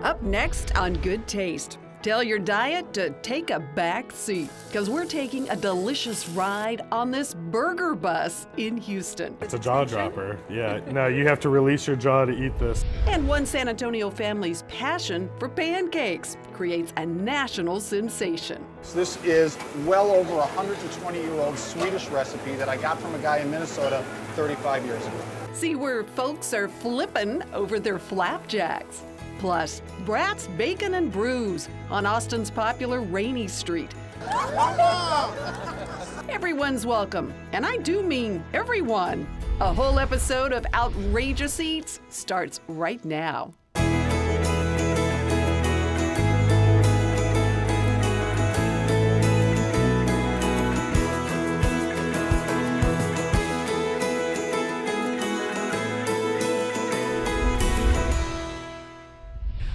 Up next on Good Taste, tell your diet to take a back seat because we're taking a delicious ride on this burger bus in Houston. It's a jaw dropper. Yeah, no, you have to release your jaw to eat this. And one San Antonio family's passion for pancakes creates a national sensation. This is well over a 120-year-old Swedish recipe that I got from a guy in Minnesota 35 years ago. See where folks are flipping over their flapjacks. Plus, Brat's Bacon and Brews on Austin's popular Rainy Street. Everyone's welcome, and I do mean everyone. A whole episode of Outrageous Eats starts right now.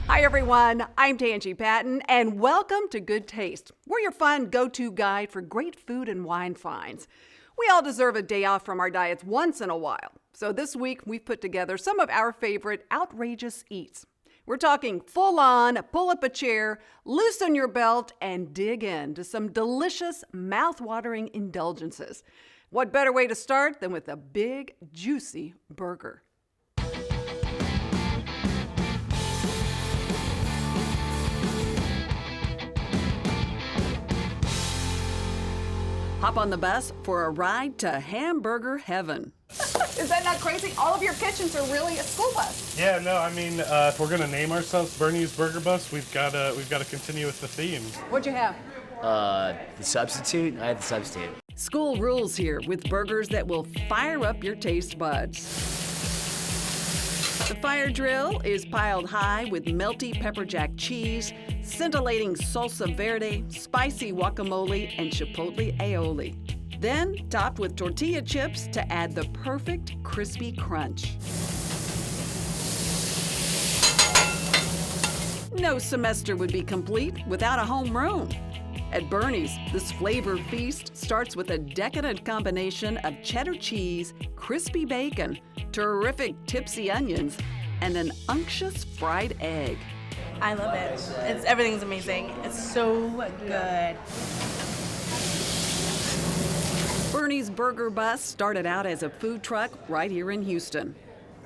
Hi everyone, I'm Tanji Patton, and welcome to Good Taste. We're your fun go-to guide for great food and wine finds. We all deserve a day off from our diets once in a while. So this week we've put together some of our favorite outrageous eats. We're talking full-on, pull up a chair, loosen your belt, and dig into some delicious, mouth-watering indulgences. What better way to start than with a big, juicy burger? Hop on the bus for a ride to hamburger heaven. Is that not crazy? All of your kitchens are really a school bus. Yeah, no, I mean, if we're gonna name ourselves Bernie's Burger Bus, we've got to continue with the theme. What'd you have? The substitute? I had the substitute. School rules here with burgers that will fire up your taste buds. The fire drill is piled high with melty pepper jack cheese, scintillating salsa verde, spicy guacamole, and chipotle aioli. Then topped with tortilla chips to add the perfect crispy crunch. No semester would be complete without a homeroom. At Bernie's, this flavor feast starts with a decadent combination of cheddar cheese, crispy bacon, terrific tipsy onions, and an unctuous fried egg. I love it. Everything's amazing. It's so good. Bernie's Burger Bus started out as a food truck right here in Houston.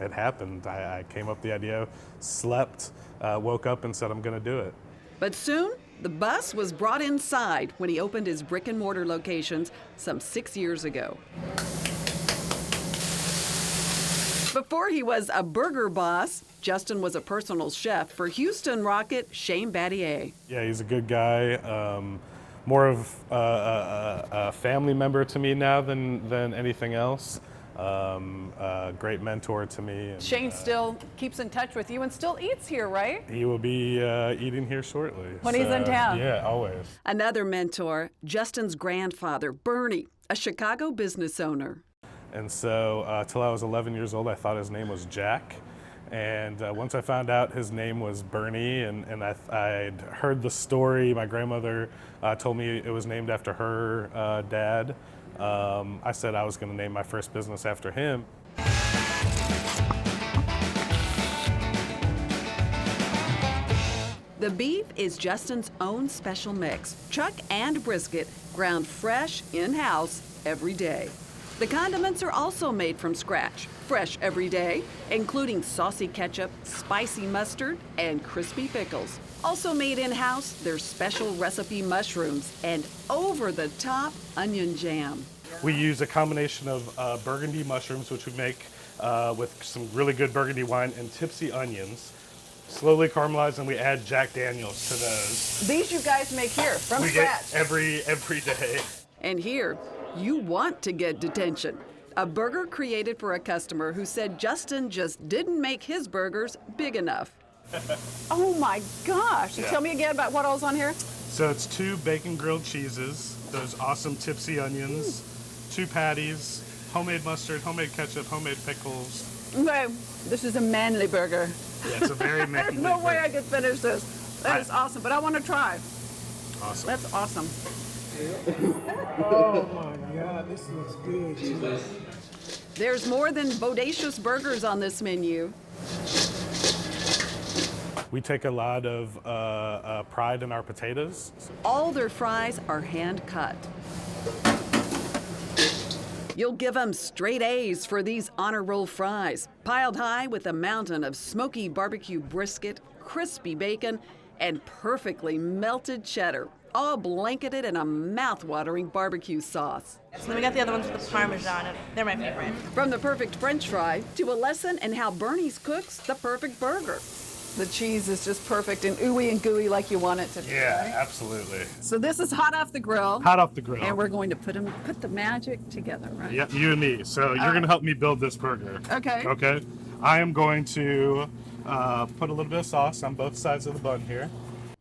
It happened. I came up with the idea, slept, woke up and said I'm gonna do it. But soon, the bus was brought inside when he opened his brick and mortar locations some 6 years ago. Before he was a burger boss, Justin was a personal chef for Houston rocket Shane Battier. Yeah, he's a good guy. More of a family member to me now than anything else. A great mentor to me. And, Shane still keeps in touch with you and still eats here, right? he will be eating here shortly. When he's in town. Yeah, always. Another mentor, Justin's grandfather, Bernie, a Chicago business owner. And so till I was 11 years old, I thought his name was Jack. And once I found out his name was Bernie, and I'd heard the story, my grandmother told me it was named after her dad. I said I was going to name my first business after him. The beef is Justin's own special mix, chuck and brisket, ground fresh in-house every day. The condiments are also made from scratch, fresh every day, including saucy ketchup, spicy mustard, and crispy pickles. Also made in-house, their special recipe mushrooms and over-the-top onion jam. We use a combination of burgundy mushrooms, which we make with some really good burgundy wine, and tipsy onions. Slowly caramelize, and we add Jack Daniels to those. These you guys make here from We scratch. get every day. And here, you want to get Detention, a burger created for a customer who said Justin just didn't make his burgers big enough. Oh my gosh. Yeah. Tell me again about what all's on here. So it's 2 bacon grilled cheeses, those awesome tipsy onions, 2 patties, homemade mustard, homemade ketchup, homemade pickles. Okay, this is a manly burger. Yeah, it's a very manly No way burger. I could finish this. That is awesome, but I want to try. Awesome. That's awesome. Oh my God, this is good. There's more than bodacious burgers on this menu. We take a lot of pride in our potatoes. All their fries are hand cut. You'll give them straight A's for these honor roll fries, piled high with a mountain of smoky barbecue brisket, crispy bacon, and perfectly melted cheddar, all blanketed in a mouth-watering barbecue sauce. So then we got the other ones with the Parmesan, and they're my favorite. From the perfect French fry to a lesson in how Bernie's cooks the perfect burger. The cheese is just perfect and ooey and gooey like you want it to be. Yeah, right? absolutely. So this is hot off the grill. Hot off the grill. And we're going to put the magic together, right? Yep, you and me. So you're going to help me build this burger. Okay. Okay. I am going to put a little bit of sauce on both sides of the bun here.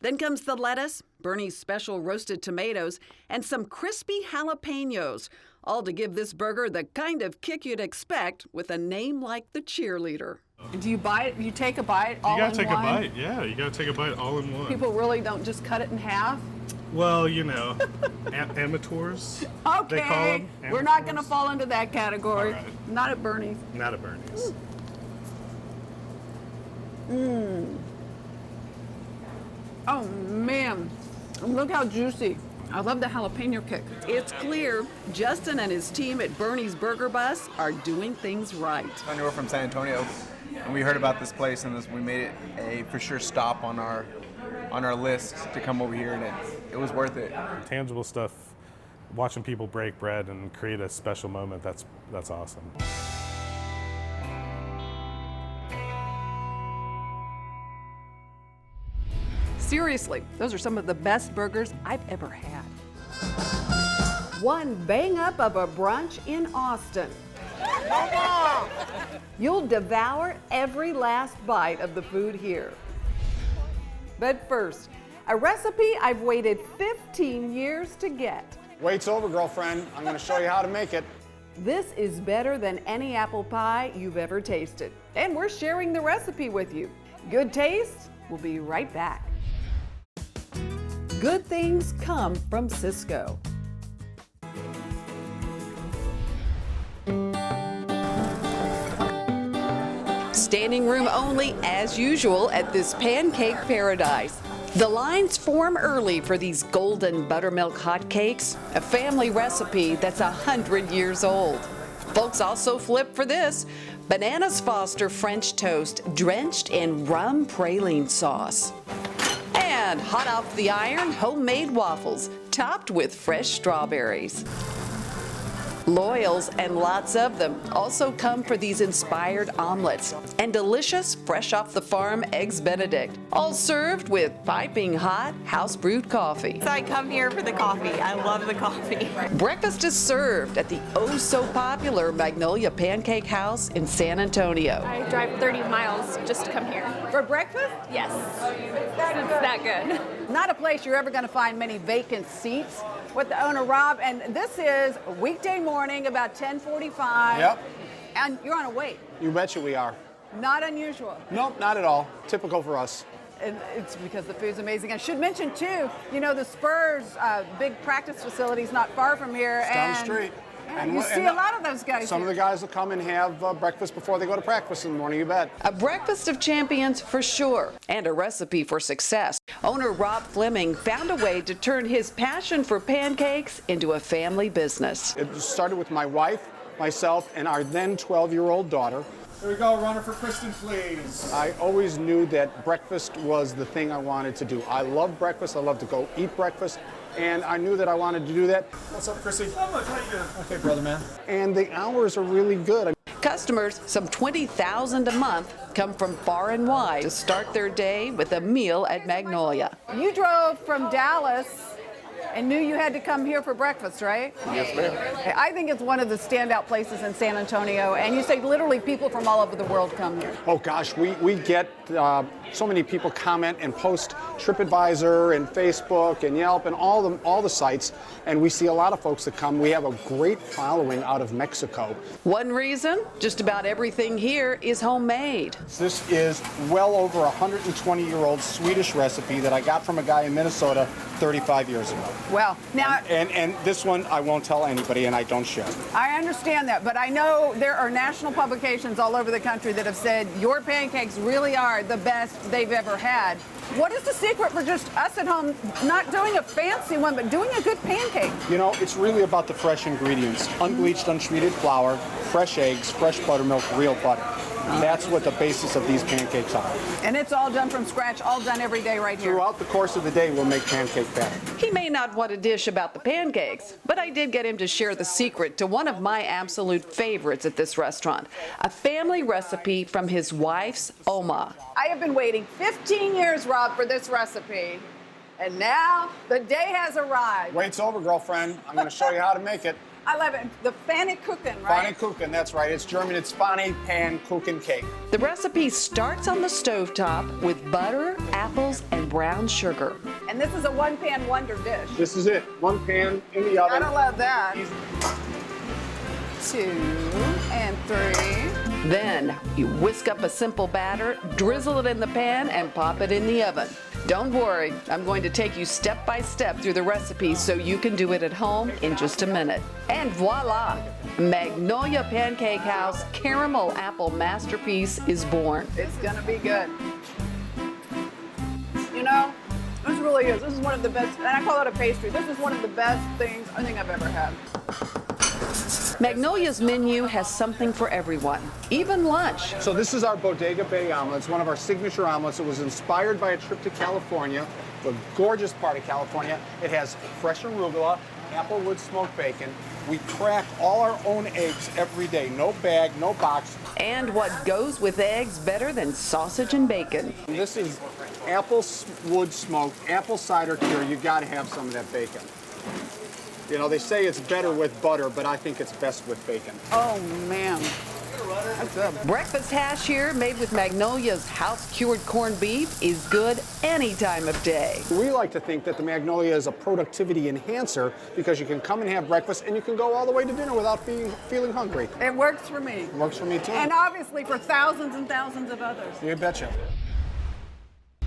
Then comes the lettuce, Bernie's special roasted tomatoes, and some crispy jalapenos, all to give this burger the kind of kick you'd expect with a name like the cheerleader. Do you bite? You take a bite all You in gotta take one? a bite. Yeah, you gotta take a bite all in one. People really don't just cut it in half. Well, you know, amateurs. Okay, They call them we're not going to amateurs. fall into that category. All right. Not at Bernie's. Not at Bernie's. Oh man, look how juicy. I love the jalapeno kick. It's clear Justin and his team at Bernie's Burger Bus are doing things right. I know we're from San Antonio, and we heard about this place, and we made it a for sure stop on our list to come over here, and it was worth it. Tangible stuff, watching people break bread and create a special moment, that's awesome. Seriously, those are some of the best burgers I've ever had. One bang up of a brunch in Austin. You'll devour every last bite of the food here. But first, a recipe I've waited 15 years to get. Wait's over, girlfriend. I'm going to show you how to make it. This is better than any apple pie you've ever tasted. And we're sharing the recipe with you. Good Taste will be right back. Good things come from Cisco. Standing room only, as usual, at this pancake paradise. The lines form early for these golden buttermilk hotcakes, a family recipe that's 100 years old. Folks also flip for this: bananas Foster French toast drenched in rum praline sauce. And hot off the iron, homemade waffles topped with fresh strawberries. Loyals, and lots of them, also come for these inspired omelets and delicious, fresh off the farm eggs Benedict, all served with piping hot house brewed coffee. So I come here for the coffee. I love the coffee. Breakfast is served at the oh so popular Magnolia Pancake Haus in San Antonio. I drive 30 miles just to come here. For breakfast? Yes. It's that good. Not a place you're ever going to find many vacant seats with the owner, Rob. And this is a weekday morning, about 10:45. Yep. And you're on a wait. You betcha we are. Not unusual. Nope, not at all. Typical for us. And it's because the food's amazing. I should mention, too, you know, the Spurs big practice facility is not far from here. It's down the street. Yeah, you see a lot of those guys Some here. of the guys will come and have breakfast before they go to practice in the morning, you bet. A breakfast of champions for sure, and a recipe for success. Owner Rob Fleming found a way to turn his passion for pancakes into a family business. It started with my wife, myself, and our then 12-year-old daughter. Here we go, runner for Kristen, please. I always knew that breakfast was the thing I wanted to do. I love breakfast. I love to go eat breakfast. And I knew that I wanted to do that. What's up, Chrissy? How much? How you doing? Okay, brother, man. And the hours are really good. Customers, some 20,000 a month, come from far and wide to start their day with a meal at Magnolia. You drove from Dallas and knew you had to come here for breakfast, right? Yes, ma'am. I think it's one of the standout places in San Antonio, and you say literally people from all over the world come here. Oh gosh, we get so many people comment and post TripAdvisor and Facebook and Yelp and all the sites, and we see a lot of folks that come. We have a great following out of Mexico. One reason, just about everything here is homemade. This is well over a 120-year-old Swedish recipe that I got from a guy in Minnesota 35 years ago. Well, now And this one I won't tell anybody, and I don't share. I understand that, but I know there are national publications all over the country that have said your pancakes really are the best they've ever had. What is the secret for just us at home not doing a fancy one, but doing a good pancake? You know, it's really about the fresh ingredients. Unbleached, untreated flour, fresh eggs, fresh buttermilk, real butter. That's what the basis of these pancakes are. And it's all done from scratch, all done every day right here. Throughout the course of the day, we'll make pancake batter. He may not want to dish about the pancakes, but I did get him to share the secret to one of my absolute favorites at this restaurant, a family recipe from his wife's Oma. I have been waiting 15 years, Rob, for this recipe. And now the day has arrived. Wait's over, girlfriend. I'm going to show you how to make it. I love it. The Pfannekuchen, right? Pfannekuchen, that's right. It's German. It's Pancakes cake. The recipe starts on the stovetop with butter, apples, and brown sugar. And this is a one-pan wonder dish. This is it. One pan in the oven. Gotta love that. 2 and 3. Then you whisk up a simple batter, drizzle it in the pan, and pop it in the oven. Don't worry, I'm going to take you step by step through the recipe so you can do it at home in just a minute. And voila! Magnolia Pancake Haus caramel apple masterpiece is born. It's gonna be good. You know, this really is. This is one of the best, and I call it a pastry. This is one of the best things I think I've ever had. Magnolia's menu has something for everyone, even lunch. So this is our Bodega Bay omelet. It's one of our signature omelets. It was inspired by a trip to California, a gorgeous part of California. It has fresh arugula, applewood smoked bacon. We crack all our own eggs every day. No bag, no box. And what goes with eggs better than sausage and bacon? This is applewood smoked, apple cider cure. You got to have some of that bacon. You know, they say it's better with butter, but I think it's best with bacon. Oh, man. That's good. Breakfast hash here, made with Magnolia's house-cured corned beef, is good any time of day. We like to think that the Magnolia is a productivity enhancer because you can come and have breakfast and you can go all the way to dinner without feeling hungry. It works for me. It works for me, too. And obviously for thousands and thousands of others. You betcha.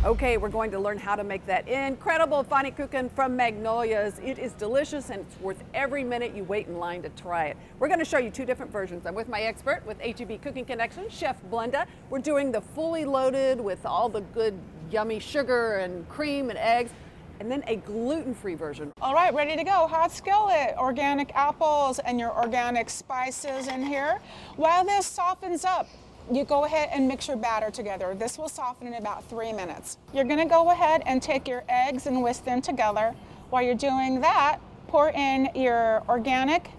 Okay, we're going to learn how to make that incredible Pfannekuchen from Magnolia's. It is delicious and it's worth every minute you wait in line to try it. We're going to show you 2 different versions. I'm with my expert with HEB Cooking Connection, Chef Blenda. We're doing the fully loaded with all the good yummy sugar and cream and eggs, and then a gluten-free version. All right, ready to go. Hot skillet, organic apples and your organic spices in here. While this softens up, you go ahead and mix your batter together. This will soften in about 3 minutes. You're gonna go ahead and take your eggs and whisk them together. While you're doing that, pour in your organic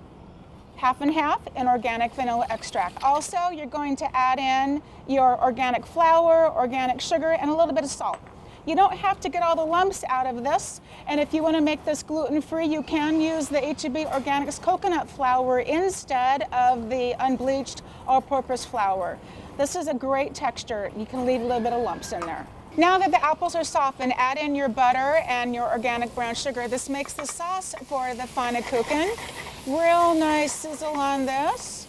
half and half and organic vanilla extract. Also, you're going to add in your organic flour, organic sugar, and a little bit of salt. You don't have to get all the lumps out of this, and if you want to make this gluten-free, you can use the HEB Organics coconut flour instead of the unbleached all-purpose flour. This is a great texture. You can leave a little bit of lumps in there. Now that the apples are softened, add in your butter and your organic brown sugar. This makes the sauce for the Pfannekuchen. Real nice sizzle on this.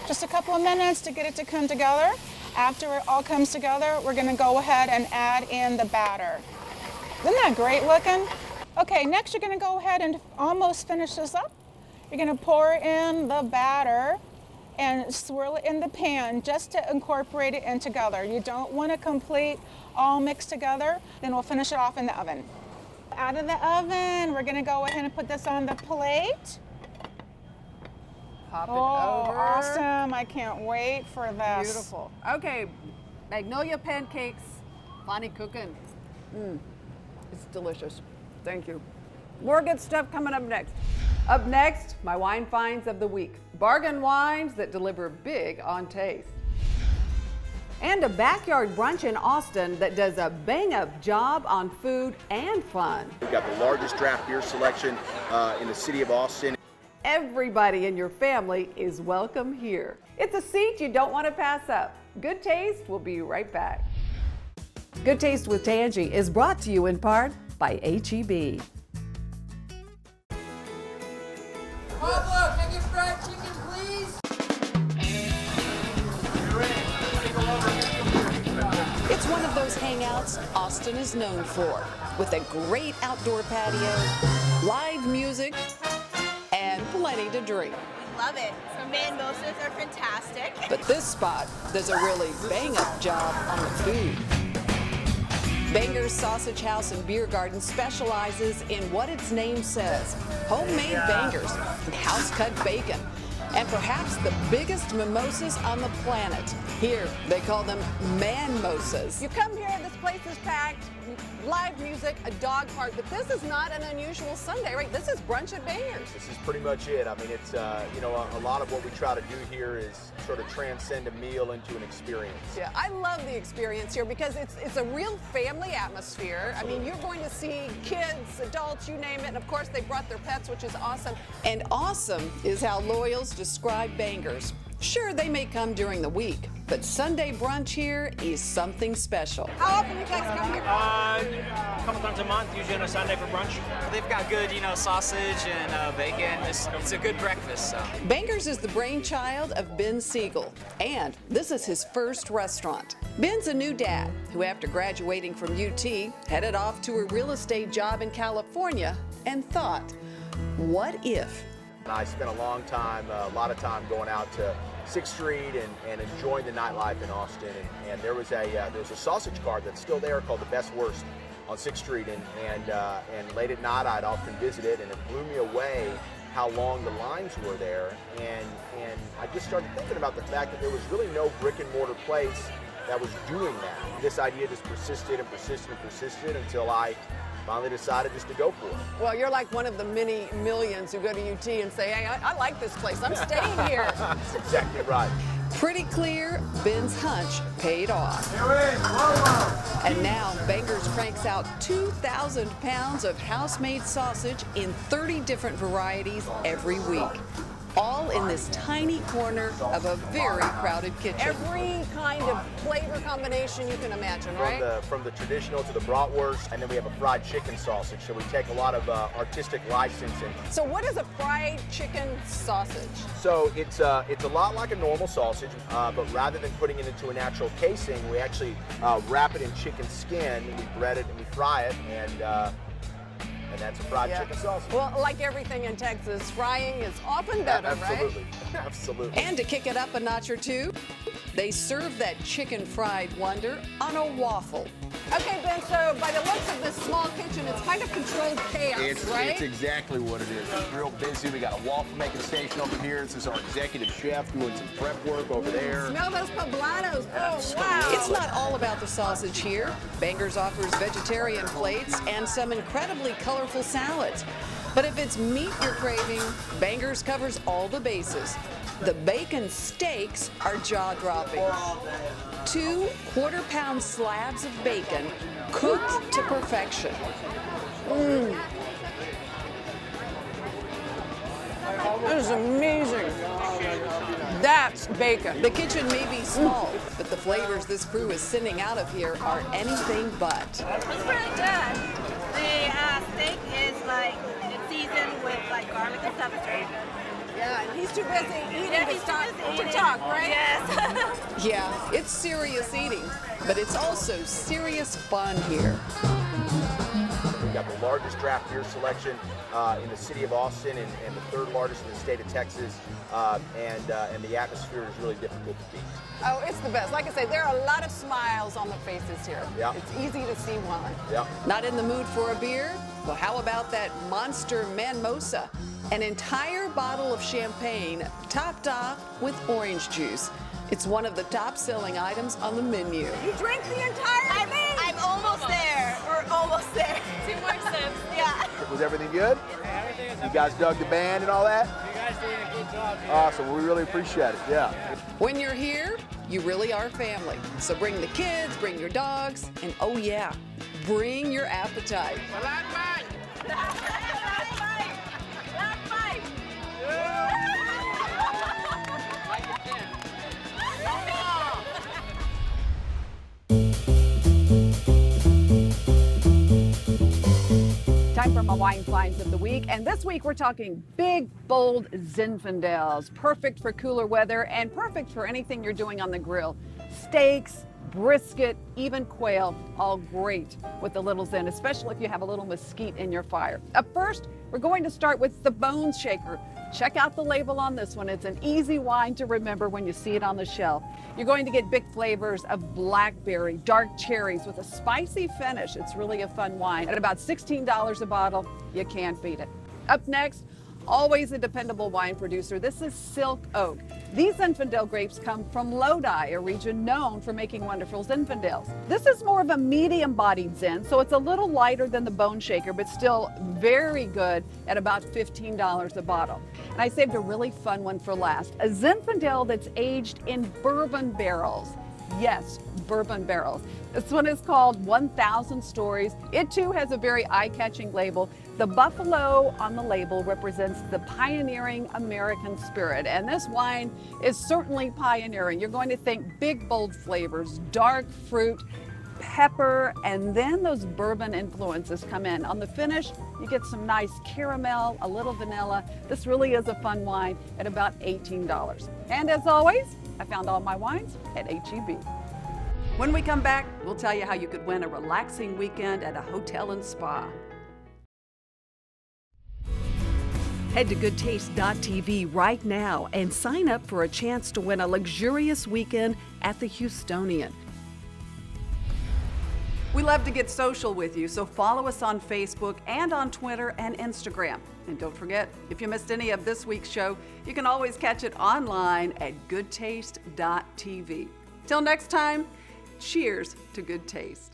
Just a couple of minutes to get it to come together. After it all comes together, we're gonna go ahead and add in the batter. Isn't that great looking? Okay, next you're gonna go ahead and almost finish this up. You're gonna pour in the batter and swirl it in the pan just to incorporate it in together. You don't want to complete all mixed together, then we'll finish it off in the oven. Out of the oven, we're gonna go ahead and put this on the plate. Pop it over. Awesome, I can't wait for this. Beautiful. Okay, Magnolia Pancakes, Pfannekuchen. It's delicious. Thank you. More good stuff coming up next. Up next, my wine finds of the week. Bargain wines that deliver big on taste. And a backyard brunch in Austin that does a bang-up job on food and fun. We've got the largest draft beer selection in the city of Austin. Everybody in your family is welcome here. It's a seat you don't want to pass up. Good Taste will be right back. Good Taste with Tanji is brought to you in part by HEB. Pablo, can I get fried chicken, please? It's one of those hangouts Austin is known for, with a great outdoor patio, live music, and plenty to drink. Love it. So Manmosas are fantastic. But this spot does a really bang-up job on the food. Banger's Sausage House and Beer Garden specializes in what its name says, homemade bangers and house-cut bacon, and perhaps the biggest mimosas on the planet. Here, they call them Manmosas. You come here, this place is packed, live music, a dog park, but this is not an unusual Sunday, right? This is brunch at Banger's. This is pretty much it. I mean, it's, you know, a lot of what we try to do here is sort of transcend a meal into an experience. Yeah, I love the experience here because it's a real family atmosphere. I mean, you're going to see kids, adults, you name it, and of course they brought their pets, which is awesome. And awesome is how loyals describe Banger's. Sure, they may come during the week, but Sunday brunch here is something special. How often do you guys come here? A couple times a month, usually on a Sunday for brunch. They've got good, you know, sausage and bacon. It's a good breakfast. So. Banger's is the brainchild of Ben Siegel, and this is his first restaurant. Ben's a new dad who, after graduating from UT, headed off to a real estate job in California and thought, what if? I spent a lot of time going out to 6th Street and enjoying the nightlife in Austin. And there was a sausage cart that's still there called the Best Worst on 6th Street. And late at night, I'd often visit it, and it blew me away how long the lines were there. And I just started thinking about the fact that there was really no brick and mortar place that was doing that. This idea just persisted and persisted and persisted until I finally decided just to go for it. Well, you're like one of the many millions who go to UT and say, hey, I like this place. I'm staying here. That's exactly right. Pretty clear, Ben's hunch paid off. And now Banger's cranks out 2,000 pounds of house-made sausage in 30 different varieties every week. All in this tiny corner of a very crowded kitchen. Every kind of flavor combination you can imagine, right? From the traditional to the bratwurst, and then we have a fried chicken sausage. So we take a lot of artistic license. So what is a fried chicken sausage? So it's a lot like a normal sausage, but rather than putting it into a natural casing, we actually wrap it in chicken skin. We bread it and we fry it, and that's a fried chicken sausage. Well, like everything in Texas, frying is often better, absolutely. right? Absolutely. And to kick it up a notch or two, they serve that chicken fried wonder on a waffle. Okay, Ben, so by the looks of this small kitchen, it's kind of controlled chaos, right? It's exactly what it is. It's real busy. We got a waffle making station over here. This is our executive chef doing some prep work over there. Smell those poblanos. Oh, wow. It's not all about the sausage here. Banger's offers vegetarian plates and some incredibly colorful salads. But if it's meat you're craving, Banger's covers all the bases. The bacon steaks are jaw-dropping. 2 quarter-pound slabs of bacon cooked to perfection. That is amazing. That's bacon. The kitchen may be small, but the flavors this crew is sending out of here are anything but. It's really good. The steak is it's seasoned with garlic and stuff. It's very good. Yeah, and he's too busy eating to talk, right? Yes. Yeah, it's serious eating, but it's also serious fun here. We've got the largest draft beer selection in the city of Austin and the 3rd largest in the state of Texas, and the atmosphere is really difficult to beat. Oh, it's the best. Like I say, there are a lot of smiles on the faces here. Yeah. It's easy to see one. Yeah. Not in the mood for a beer? Well, how about that monster Manmosa? An entire bottle of champagne topped off with orange juice. It's one of the top-selling items on the menu. You drink the entire thing? I'm almost there. We're almost there. 2 more sips. Yeah. Was everything good? Yeah, everything is You guys dug the band and all that? You guys did a good job. Awesome. Well, we really appreciate it. Yeah. When you're here, you really are family. So bring the kids, bring your dogs, and oh yeah, bring your appetite. Time for my wine finds of the week, and this week we're talking big, bold Zinfandels, perfect for cooler weather and perfect for anything you're doing on the grill. Steaks, brisket, even quail, all great with the Little Zen, especially if you have a little mesquite in your fire. Up first, we're going to start with the Bone Shaker. Check out the label on this one. It's an easy wine to remember when you see it on the shelf. You're going to get big flavors of blackberry, dark cherries with a spicy finish. It's really a fun wine. At about $16 a bottle, you can't beat it. Up next, always a dependable wine producer. This is Silk Oak. These Zinfandel grapes come from Lodi, a region known for making wonderful Zinfandels. This is more of a medium-bodied Zin, so it's a little lighter than the Bone Shaker, but still very good at about $15 a bottle. And I saved a really fun one for last, a Zinfandel that's aged in bourbon barrels. Yes, bourbon barrels. This one is called 1000 Stories. It too has a very eye-catching label. The buffalo on the label represents the pioneering American spirit, and this wine is certainly pioneering. You're going to think big, bold flavors, dark fruit, pepper, and then those bourbon influences come in. On the finish, you get some nice caramel, a little vanilla. This really is a fun wine at about $18. And as always, I found all my wines at HEB. When we come back, we'll tell you how you could win a relaxing weekend at a hotel and spa. Head to goodtaste.tv right now and sign up for a chance to win a luxurious weekend at the Houstonian. We love to get social with you, so follow us on Facebook and on Twitter and Instagram. And don't forget, if you missed any of this week's show, you can always catch it online at goodtaste.tv. Till next time, cheers to good taste.